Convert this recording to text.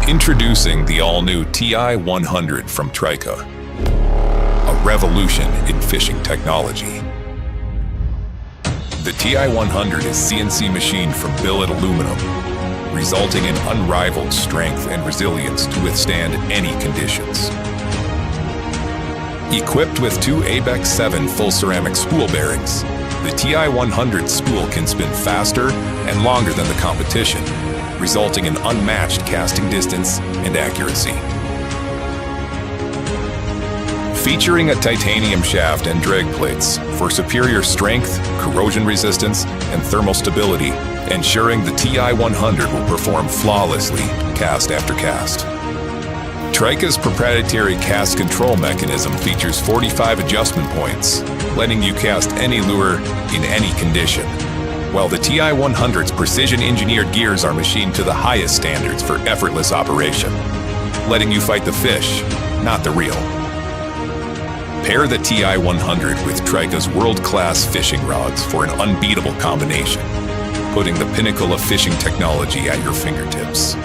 Introducing the all-new Ti100 from Trika, a revolution in fishing technology. The Ti100 is CNC machined from billet aluminum, resulting in unrivaled strength and resilience to withstand any conditions. Equipped with two ABEX 7 full ceramic spool bearings, the Ti100 spool can spin faster and longer than the competition, resulting in unmatched casting distance and accuracy. Featuring a titanium shaft and drag plates for superior strength, corrosion resistance, and thermal stability, ensuring the Ti100 will perform flawlessly cast after cast. Trika's proprietary cast control mechanism features 45 adjustment points, letting you cast any lure in any condition, while the Ti100's precision-engineered gears are machined to the highest standards for effortless operation, letting you fight the fish, not the reel. Pair the Ti100 with Trika's world-class fishing rods for an unbeatable combination, putting the pinnacle of fishing technology at your fingertips.